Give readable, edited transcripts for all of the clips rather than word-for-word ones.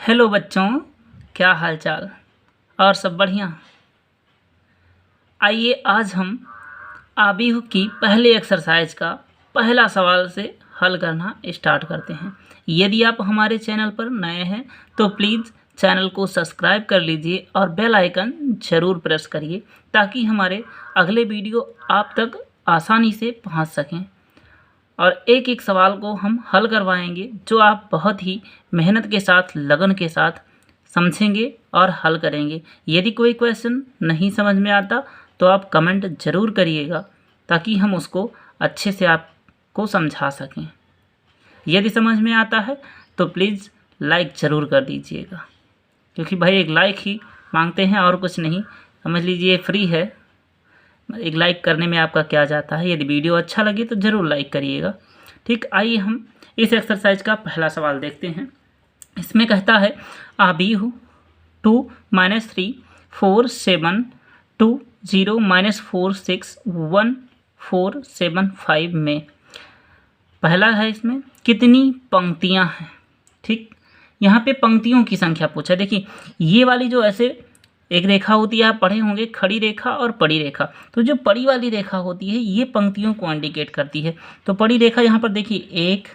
Hello बच्चों, क्या हाल चाल और सब बढ़िया। आइए आज हम आबिहू की पहले एक्सरसाइज का पहला सवाल से हल करना स्टार्ट करते हैं। यदि आप हमारे चैनल पर नए हैं तो प्लीज़ चैनल को सब्सक्राइब कर लीजिए और बेल आइकन ज़रूर प्रेस करिए ताकि हमारे अगले वीडियो आप तक आसानी से पहुंच सकें और एक एक सवाल को हम हल करवाएंगे जो आप बहुत ही मेहनत के साथ, लगन के साथ समझेंगे और हल करेंगे। यदि कोई क्वेश्चन नहीं समझ में आता तो आप कमेंट ज़रूर करिएगा ताकि हम उसको अच्छे से आपको समझा सकें। यदि समझ में आता है तो प्लीज़ लाइक ज़रूर कर दीजिएगा, क्योंकि भाई एक लाइक ही मांगते हैं और कुछ नहीं। समझ लीजिए फ्री है, एक लाइक करने में आपका क्या जाता है। यदि वीडियो अच्छा लगे तो ज़रूर लाइक करिएगा। ठीक, आइए हम इस एक्सरसाइज का पहला सवाल देखते हैं। इसमें कहता है आबिहू 2 - 3 4 7 2 0 -4 6 1 4 7 5 में पहला है इसमें कितनी पंक्तियां हैं। ठीक, यहाँ पे पंक्तियों की संख्या पूछा। देखिए ये वाली जो ऐसे एक रेखा होती है, आप पढ़े होंगे, खड़ी रेखा और पड़ी रेखा। तो जो पड़ी वाली रेखा होती है ये पंक्तियों को इंडिकेट करती है। तो पड़ी रेखा यहाँ पर देखिए 1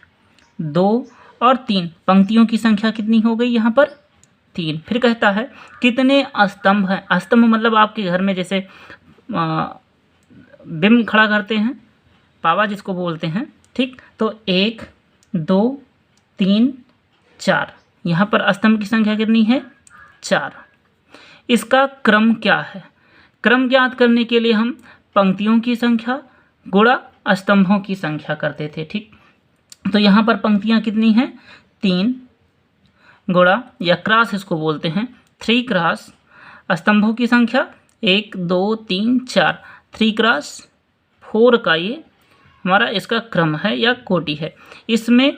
2 और 3 पंक्तियों की संख्या कितनी हो गई यहाँ पर 3। फिर कहता है कितने स्तंभ हैं। स्तंभ मतलब आपके घर में जैसे बिंब खड़ा करते हैं, पावा जिसको बोलते हैं। ठीक, तो 1 2 3 4 यहाँ पर स्तंभ की संख्या कितनी है 4। इसका क्रम क्या है। क्रम ज्ञात करने के लिए हम पंक्तियों की संख्या गुणा स्तंभों की संख्या करते थे। ठीक, तो यहाँ पर पंक्तियाँ कितनी हैं 3 गुणा या क्रॉस इसको बोलते हैं 3 क्रॉस स्तंभों की संख्या 1 2 3 4 3 क्रॉस 4 का ये हमारा इसका क्रम है या कोटि है। इसमें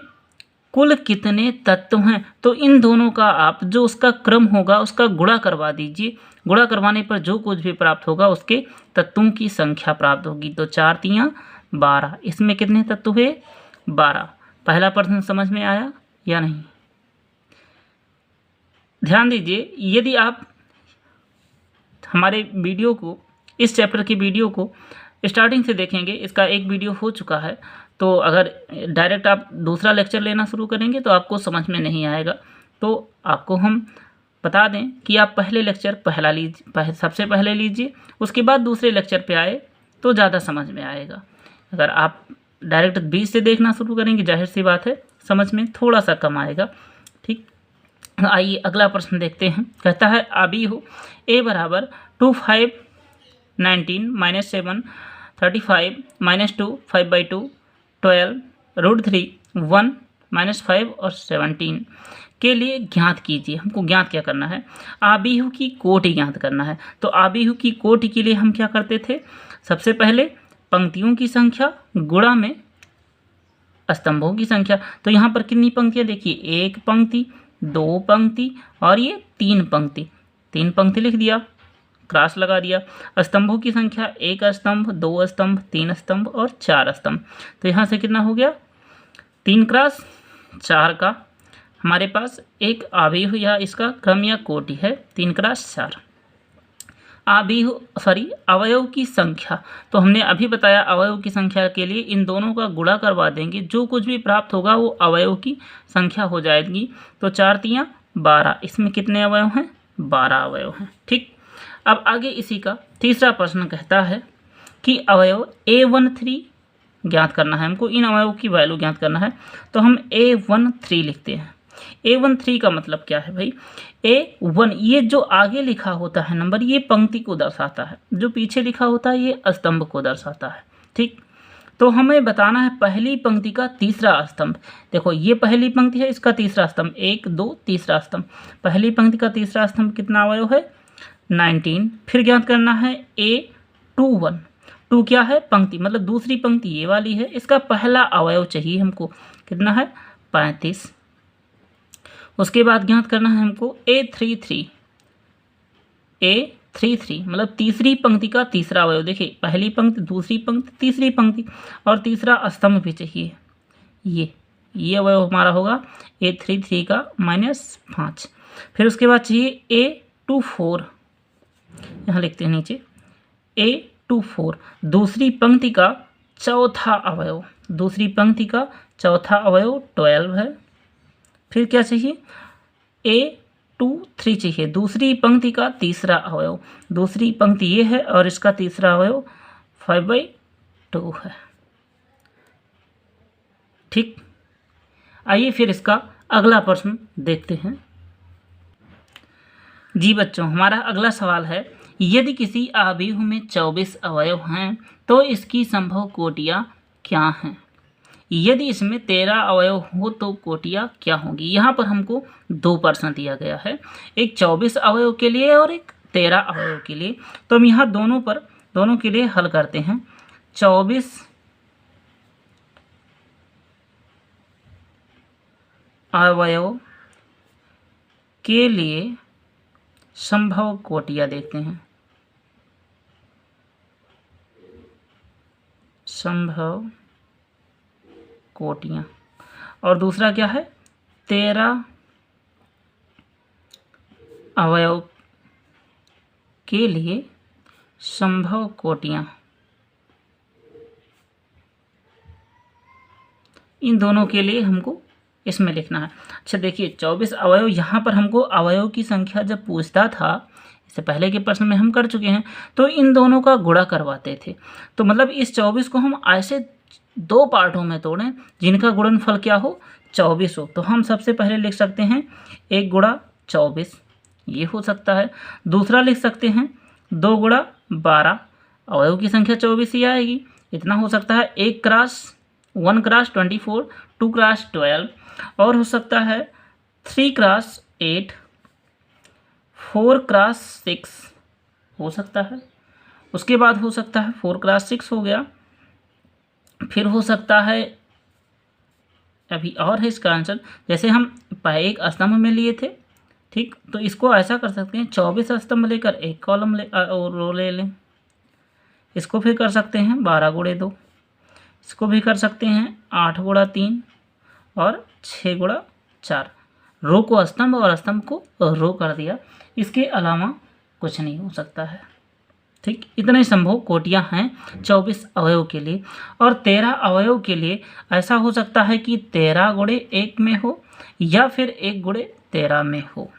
कुल कितने तत्व हैं, तो इन दोनों का आप जो उसका क्रम होगा उसका गुणा करवा दीजिए। गुणा करवाने पर जो कुछ भी प्राप्त होगा उसके तत्वों की संख्या प्राप्त होगी। तो 4 3 12, इसमें कितने तत्व हुए 12। पहला प्रश्न समझ में आया या नहीं। ध्यान दीजिए, यदि आप हमारे वीडियो को, इस चैप्टर की वीडियो को स्टार्टिंग से देखेंगे, इसका एक वीडियो हो चुका है, तो अगर डायरेक्ट आप दूसरा लेक्चर लेना शुरू करेंगे तो आपको समझ में नहीं आएगा। तो आपको हम बता दें कि आप पहले लेक्चर पहला लीजिए, सबसे पहले लीजिए, उसके बाद दूसरे लेक्चर पे आए तो ज़्यादा समझ में आएगा। अगर आप डायरेक्ट बीच से देखना शुरू करेंगे, जाहिर सी बात है समझ में थोड़ा सा कम आएगा। ठीक, आइए अगला प्रश्न देखते हैं। कहता है आबिहू a बराबर 2 5 19 - 7 35 - 2 5/2 12 √3 1 -5 और 17 के लिए ज्ञात कीजिए। हमको ज्ञात क्या करना है, आबिहू की कोटि ज्ञात करना है। तो आबिहू की कोटि के लिए हम क्या करते थे, सबसे पहले पंक्तियों की संख्या गुणा में स्तंभों की संख्या। तो यहाँ पर कितनी पंक्तियाँ देखिए, 1 पंक्ति 2 पंक्ति और ये 3 पंक्ति। 3 पंक्ति लिख दिया, क्रॉस लगा दिया। स्तंभों की संख्या 1 स्तंभ 2 स्तंभ 3 स्तंभ और 4 स्तंभ। तो यहाँ से कितना हो गया 3 क्रॉस 4 का हमारे पास एक आबिहू या इसका क्रम या कोटि है 3 क्रॉस 4। अवयव की संख्या, तो हमने अभी बताया अवयव की संख्या के लिए इन दोनों का गुणा करवा देंगे, जो कुछ भी प्राप्त होगा वो अवयव की संख्या हो जाएगी। तो 4 3 12, इसमें कितने अवयव हैं 12 अवयव हैं। ठीक, अब आगे इसी का तीसरा प्रश्न कहता है कि अवयव A13 ज्ञात करना है। हमको इन अवयव की वैल्यू ज्ञात करना है, तो हम A13 लिखते हैं। A13 का मतलब क्या है भाई, A1 ये जो आगे लिखा होता है नंबर, ये पंक्ति को दर्शाता है, जो पीछे लिखा होता है ये स्तंभ को दर्शाता है। ठीक, तो हमें बताना है पहली पंक्ति का तीसरा स्तंभ। देखो ये पहली पंक्ति है, इसका तीसरा स्तंभ 1 2 तीसरा स्तंभ। पहली पंक्ति का तीसरा स्तंभ कितना अवयव है 19। फिर ज्ञात करना है A21। 2 क्या है पंक्ति, मतलब दूसरी पंक्ति ये वाली है, इसका पहला अवयव चाहिए हमको, कितना है 35। उसके बाद ज्ञात करना है हमको A33। A33 मतलब तीसरी पंक्ति का तीसरा अवयव। देखिए पहली पंक्ति, दूसरी पंक्ति, तीसरी पंक्ति और तीसरा स्तंभ भी चाहिए। ये अवयव हमारा होगा A33 का -5। फिर उसके बाद चाहिए A24, यहाँ लिखते हैं नीचे A24, दूसरी पंक्ति का चौथा अवयव, दूसरी पंक्ति का चौथा अवयव 12 है। फिर क्या चाहिए, A23 चाहिए, दूसरी पंक्ति का तीसरा अवयव, दूसरी पंक्ति ये है और इसका तीसरा अवयव 5/2 है। ठीक, आइए फिर इसका अगला प्रश्न देखते हैं। जी बच्चों, हमारा अगला सवाल है, यदि किसी आव्यूह में 24 अवयव हैं तो इसकी संभव कोटियाँ क्या हैं? यदि इसमें 13 अवयव हो तो कोटियाँ क्या होंगी? यहाँ पर हमको 2 प्रश्न दिया गया है, एक 24 अवयव के लिए और एक 13 अवयव के लिए। तो हम यहाँ दोनों के लिए हल करते हैं। 24 अवयव के लिए संभव कोटियाँ देखते हैं। संभव कोटियाँ, और दूसरा क्या है, 13 अवयव के लिए संभव कोटियाँ। इन दोनों के लिए हमको इसमें लिखना है। अच्छा देखिए, 24 अवयव, यहाँ पर हमको अवयव की संख्या जब पूछता था, इससे पहले के प्रश्न में हम कर चुके हैं, तो इन दोनों का गुणा करवाते थे। तो मतलब इस 24 को हम ऐसे 2 पार्टों में तोड़ें जिनका गुणनफल क्या हो, 24 हो। तो हम सबसे पहले लिख सकते हैं 1 गुणा 24, ये हो सकता है। दूसरा लिख सकते हैं 2 गुणा 12, अवयव की संख्या 24 ही आएगी, इतना हो सकता है। 1 क्रॉस 24, 2 क्रॉस 12, और हो सकता है 3 क्रॉस 8, 4 क्रॉस 6 हो सकता है। उसके बाद हो सकता है 4 क्रॉस 6 हो गया। फिर हो सकता है, अभी और है इसका आंसर, जैसे हम एक स्तंभ में लिए थे, ठीक, तो इसको ऐसा कर सकते हैं 24 स्तंभ लेकर एक कॉलम और रो ले लें। इसको फिर कर सकते हैं 12 गुणे 2, इसको भी कर सकते हैं 8 गुणा 3 और 6 गुणा 4। रो को स्तंभ और स्तंभ को रो कर दिया, इसके अलावा कुछ नहीं हो सकता है। ठीक, इतने संभव कोटियाँ हैं 24 अवयव के लिए। और 13 अवयव के लिए ऐसा हो सकता है कि 13 गुणे 1 में हो या फिर 1 गुणे 13 में हो।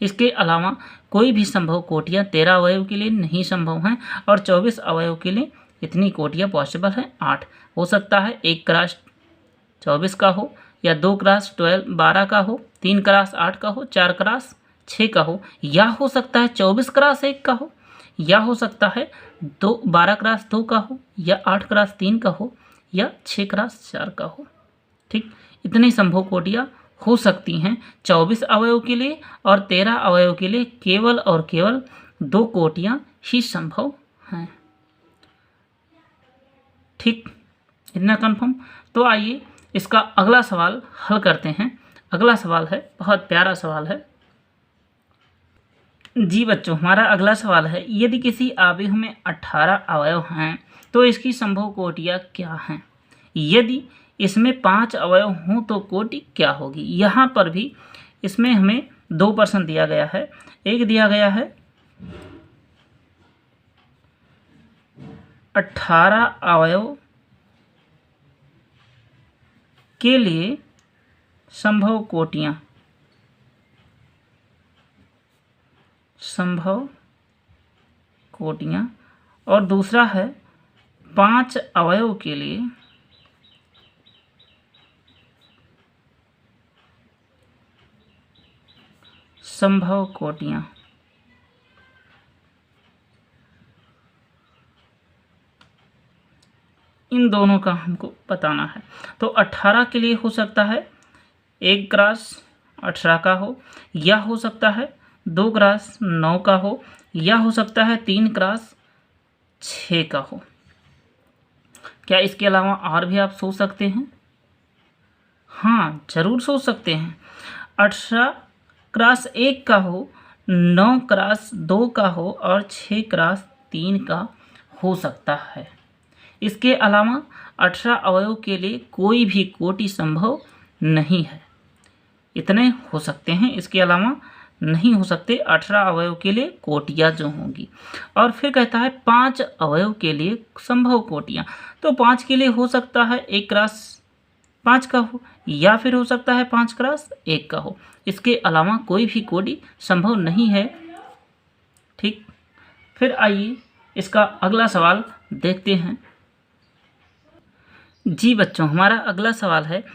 इसके अलावा कोई भी संभव कोटियाँ 13 अवयव के लिए नहीं संभव हैं। और 24 अवयव के लिए इतनी कोटियाँ पॉसिबल हैं 8। हो सकता है 1 क्रॉस 24 का हो, या 2 क्रॉस 12 का हो, 3 क्रॉस 8 का हो, 4 क्रॉस 6 का हो, या हो सकता है 24 क्रॉस 1 का हो, या हो सकता है 12 क्रॉस 2 का हो, या 8 क्रॉस 3 का हो, या 6 क्रॉस 4 का हो। ठीक, इतनी संभव कोटियाँ हो सकती हैं 24 अवयव के लिए। और 13 अवयव के लिए केवल और केवल 2 कोटियाँ ही संभव हैं। ठीक, इतना कन्फर्म। तो आइए इसका अगला सवाल हल करते हैं। अगला सवाल है, बहुत प्यारा सवाल है। जी बच्चों, हमारा अगला सवाल है, यदि किसी आव्यूह में 18 अवयव हैं तो इसकी संभव कोटियाँ क्या हैं? यदि इसमें 5 अवयव हों तो कोटि क्या होगी? यहाँ पर भी इसमें हमें 2 प्रश्न दिया गया है। एक दिया गया है 18 अवयव के लिए संभव कोटियाँ, संभव कोटियाँ, और दूसरा है 5 अवयव के लिए संभव कोटियाँ। इन दोनों का हमको बताना है। तो 18 के लिए हो सकता है 1 क्रॉस 18 का हो, या हो सकता है 2 क्रॉस 9 का हो, या हो सकता है 3 क्रॉस 6 का हो। क्या इसके अलावा और भी आप सोच सकते हैं? हाँ, जरूर सोच सकते हैं। 18 क्रॉस 1 का हो, 9 क्रॉस 2 का हो, और 6 क्रॉस 3 का हो सकता है। इसके अलावा 18 अवयव के लिए कोई भी कोटि संभव नहीं है। इतने हो सकते हैं। इसके अलावा नहीं हो सकते 18 अवयव के लिए कोटियाँ जो होंगी। और फिर कहता है 5 अवयव के लिए संभव कोटियाँ। तो 5 के लिए हो सकता है 1x5 का हो, या फिर हो सकता है 5x1 का हो। इसके अलावा कोई भी कोटि संभव नहीं है। ठीक, फिर आइए इसका अगला सवाल देखते हैं। जी बच्चों, हमारा अगला सवाल है,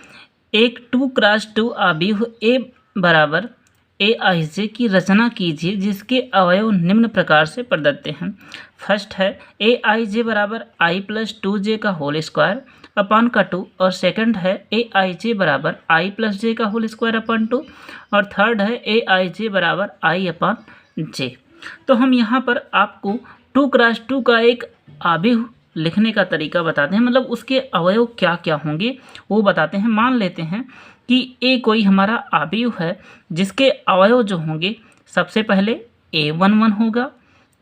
एक 2x2 आव्यूह A बराबर AIJ की रचना कीजिए जिसके अवयव निम्न प्रकार से प्रदत्त हैं। फर्स्ट है AIJ बराबर I प्लस 2J का होल स्क्वायर अपॉन का 2, और सेकंड है AIJ बराबर I प्लस J का होल स्क्वायर अपॉन 2, और थर्ड है AIJ बराबर I अपॉन J। तो हम यहाँ पर आपको 2x2 का एक आव्यूह लिखने का तरीका बताते हैं, मतलब उसके अवयव क्या क्या होंगे वो बताते हैं। मान लेते हैं कि A कोई हमारा आव्यूह है जिसके अवयव जो होंगे, सबसे पहले A11 होगा,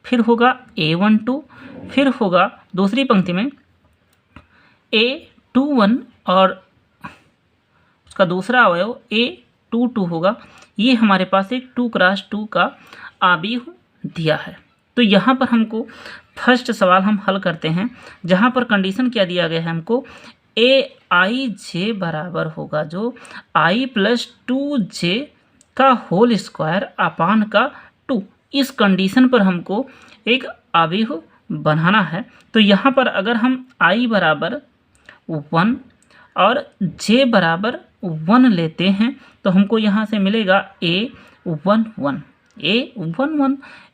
फिर होगा A12, फिर होगा दूसरी पंक्ति में A21 और उसका दूसरा अवयव A22 होगा। ये हमारे पास एक 2x2 का आव्यूह दिया है। तो यहाँ पर हमको फर्स्ट सवाल हम हल करते हैं, जहाँ पर कंडीशन क्या दिया गया है हमको, AIJ बराबर होगा जो I प्लस 2J का होल स्क्वायर अपान का 2। इस कंडीशन पर हमको एक आव्यूह बनाना है। तो यहाँ पर अगर हम I बराबर 1 और J बराबर 1 लेते हैं तो हमको यहाँ से मिलेगा A11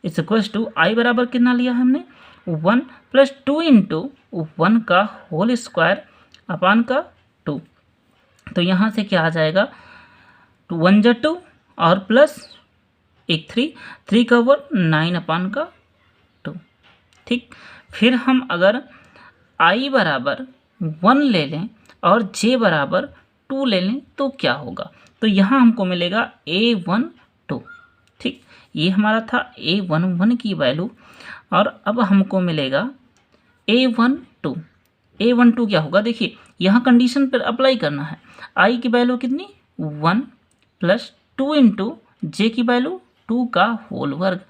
is equals to I बराबर कितना लिया है हमने, 1 प्लस 2 इंटू 1 का होल स्क्वायर अपान का 2। तो यहाँ से क्या आ जाएगा, 2 1 जा 2 और प्लस 1 3 का वर्ग 9 अपान का 2। ठीक, फिर हम अगर I बराबर 1 ले लें और J बराबर 2 ले लें तो क्या होगा, तो यहाँ हमको मिलेगा A12। ठीक, ये हमारा था A11 की वैल्यू, और अब हमको मिलेगा A12 क्या होगा, देखिए यहाँ कंडीशन पर अप्लाई करना है। I की वैल्यू कितनी, 1 प्लस 2 इंटू J की वैल्यू 2 का होल वर्ग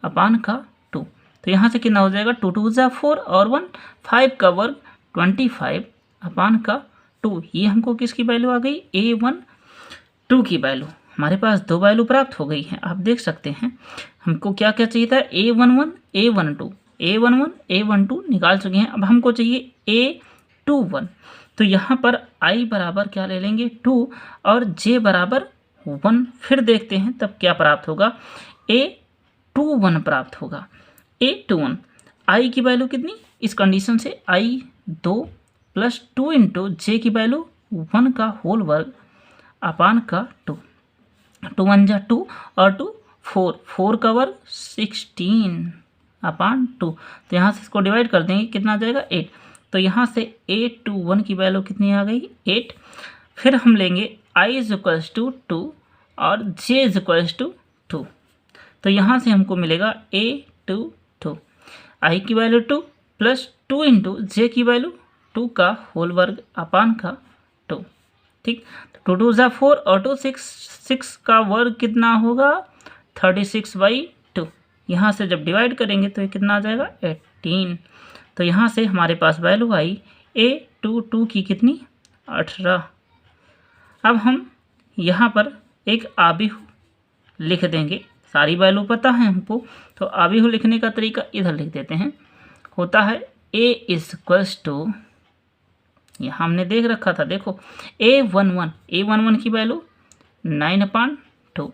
अपान का 2। तो यहाँ से कितना हो जाएगा, 2 2 जा 4 और 1 5 का वर्ग 25 अपान का 2। ये हमको किसकी वैल्यू आ गई, A12 की वैल्यू। हमारे पास दो वैल्यू प्राप्त हो गई हैं, आप देख सकते हैं। हमको क्या क्या चाहिए था, A11 A12 निकाल चुके हैं। अब हमको चाहिए A21। तो यहाँ पर I बराबर क्या ले लेंगे, 2 और J बराबर 1। फिर देखते हैं तब क्या प्राप्त होगा, A21 प्राप्त होगा। A21 I की वैल्यू कितनी, इस कंडीशन से I 2 प्लस 2 इंटू J की वैल्यू 1 का होल वर्ग अपान का 2। 2 1 जा 2 और 2 4 का वर्ग 16 अपान 2। तो यहाँ से इसको डिवाइड कर देंगे, कितना आ जाएगा 8। तो यहाँ से A21 की वैल्यू कितनी आ गई, 8। फिर हम लेंगे I इज इक्वल्स टू 2 और J इज इक्वल्स टू 2। तो यहाँ से हमको मिलेगा A22, I की वैल्यू 2 प्लस 2 इंटू J की वैल्यू 2 का होल वर्ग अपान का 2। ठीक, 2 2 जा 4 और 2 6 का वर्ग कितना होगा, 36/2। यहाँ से जब डिवाइड करेंगे तो ये कितना आ जाएगा, 18। तो यहाँ से हमारे पास वैल्यू आई A22 की कितनी, 18। अब हम यहाँ पर एक आव्यूह लिख देंगे, सारी वैल्यू पता है हमको, तो आव्यूह लिखने का तरीका इधर लिख देते हैं। होता है A इज इक्वल्स टू, यहाँ हमने देख रखा था, देखो A11 की वैल्यू 9/2,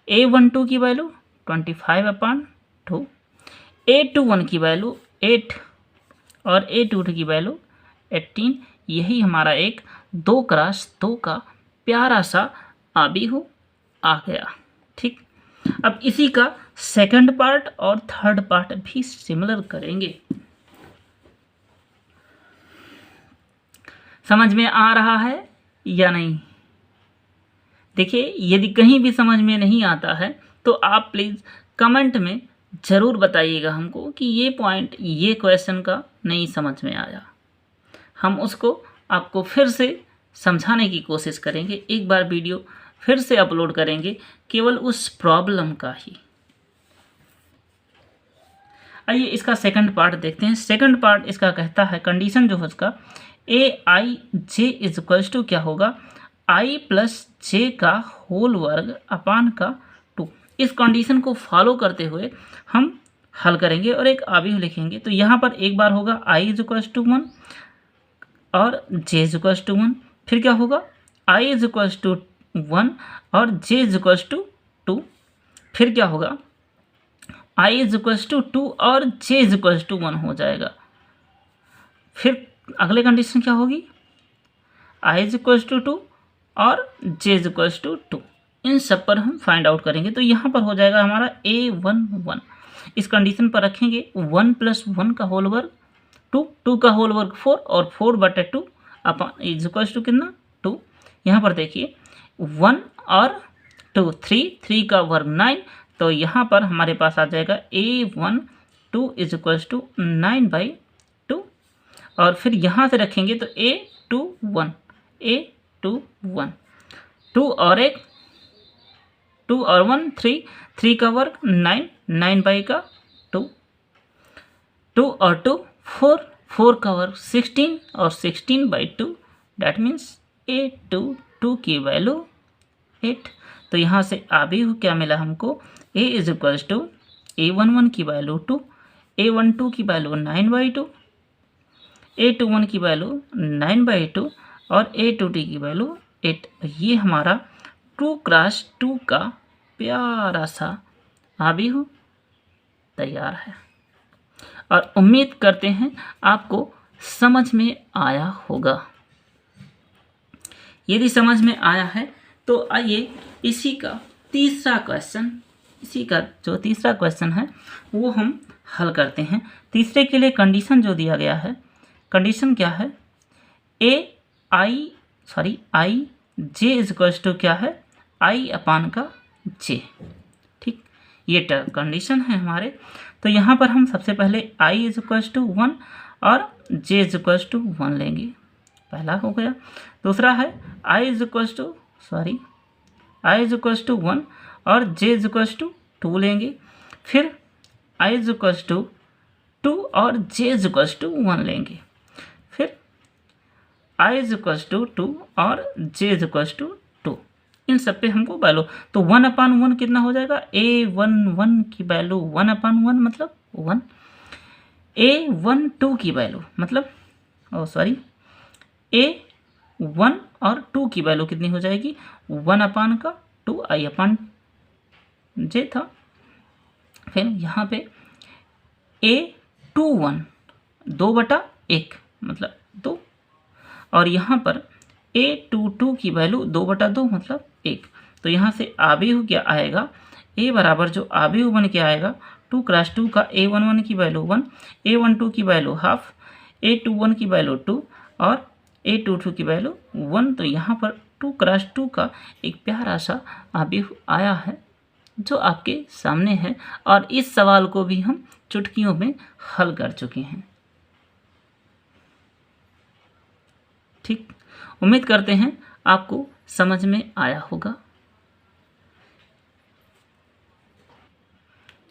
A12 की वैल्यू 25/2, A21 की वैल्यू 8 और A22 की वैल्यू 18। यही हमारा एक 2x2 का प्यारा सा आव्यूह आ गया। ठीक, अब इसी का सेकंड पार्ट और थर्ड पार्ट भी सिमिलर करेंगे। समझ में आ रहा है या नहीं? देखिए, यदि कहीं भी समझ में नहीं आता है तो आप प्लीज़ कमेंट में ज़रूर बताइएगा हमको कि ये पॉइंट, ये क्वेश्चन का नहीं समझ में आया। हम उसको आपको फिर से समझाने की कोशिश करेंगे। एक बार वीडियो फिर से अपलोड करेंगे केवल उस प्रॉब्लम का ही। आइए इसका सेकंड पार्ट देखते हैं। सेकंड पार्ट इसका कहता है कंडीशन जो है उसका ए आई जे इज इक्वल्स टू क्या होगा, आई प्लस जे का होल वर्ग अपान का 2। इस कंडीशन को फॉलो करते हुए हम हल करेंगे और एक आव्यूह लिखेंगे। तो यहाँ पर एक बार होगा आई इज इक्वल्स टू 1 और जे इज इक्वल्स टू 1, फिर क्या होगा आई इज इक्वल्स टू 1 और जे इज इक्वल्स टू 2, फिर क्या होगा आई इज इक्वल्स टू 2 और जे इज इक्वल्स टू 1 हो जाएगा। फिर अगले कंडीशन क्या होगी, आई इज इक्वल्स टू 2 और जे इज इक्वल्स टू 2। इन सब पर हम फाइंड आउट करेंगे। तो यहाँ पर हो जाएगा हमारा A11। इस कंडीशन पर रखेंगे 1 प्लस 1 का होल वर्ग 2, 2 का होल वर्ग 4 और 4/2 अपन इज इक्वल्स टू कितना 2। यहाँ पर देखिए 1 और 2 3 का वर्ग 9, तो यहाँ पर हमारे पास आ जाएगा A12 इज इक्वल्स टू 9/2 और फिर यहाँ से रखेंगे तो A21 2 और 1 2 और 1 3 का वर्ग 9/2 2 और 2 4 का वर्ग 16 और 16/2 दैट मीन्स A22 की वैल्यू 8। तो यहाँ से आव्यूह क्या मिला हमको, A is equals to A11 की वैल्यू 2, A12 की वैल्यू 9/2, A21 की वैल्यू 9/2 और A22 की वैल्यू 8। ये हमारा 2x2 का प्यारा सा आव्यूह तैयार है और उम्मीद करते हैं आपको समझ में आया होगा। यदि समझ में आया है तो आइए इसी का तीसरा क्वेश्चन है वो हम हल करते हैं। तीसरे के लिए कंडीशन जो दिया गया है, कंडीशन क्या है, आई जे इज इक्वल्स टू क्या है आई अपान का जे। ठीक, ये कंडीशन है हमारे। तो यहाँ पर हम सबसे पहले आई इज इक्वल्स टू 1 और जे इज इक्वल्स टू 1 लेंगे, पहला हो गया। दूसरा है आई इज इक्वल्स टू 1 और जे इज इक्वल्स टू 2 लेंगे, फिर आई इज इक्वल्स टू 2 और जे इज इक्वल्स टू 1 लेंगे, फिर आई इज इक्वल्स टू 2 और जे इज इक्वल्स टू 2। इन सब पे हमको वैल्यू, तो 1/1 कितना हो जाएगा, A11 की वैल्यू 1/1 मतलब 1, A12 की वैल्यू मतलब A1 और 2 की वैल्यू कितनी हो जाएगी 1/2 I/j था। फिर यहाँ पे A21 2/1 मतलब 2 और यहाँ पर A22 की वैल्यू 2/2 मतलब 1। तो यहाँ से आव्यूह क्या आएगा, A बराबर जो आव्यूह बन के आएगा 2x2 का A11 की वैल्यू 1, A12 की वैल्यू हाफ, A21 की वैल्यू 2 और A22 की वैल्यू 1। तो यहाँ पर 2x2 का एक प्यारा सा आव्यूह आया है जो आपके सामने है और इस सवाल को भी हम चुटकियों में हल कर चुके हैं। ठीक, उम्मीद करते हैं आपको समझ में आया होगा।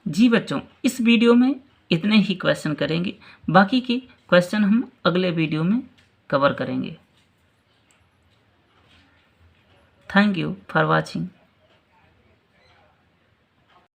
जी बच्चों, इस वीडियो में इतने ही क्वेश्चन करेंगे, बाकी के क्वेश्चन हम अगले वीडियो में कवर करेंगे। Thank you for watching.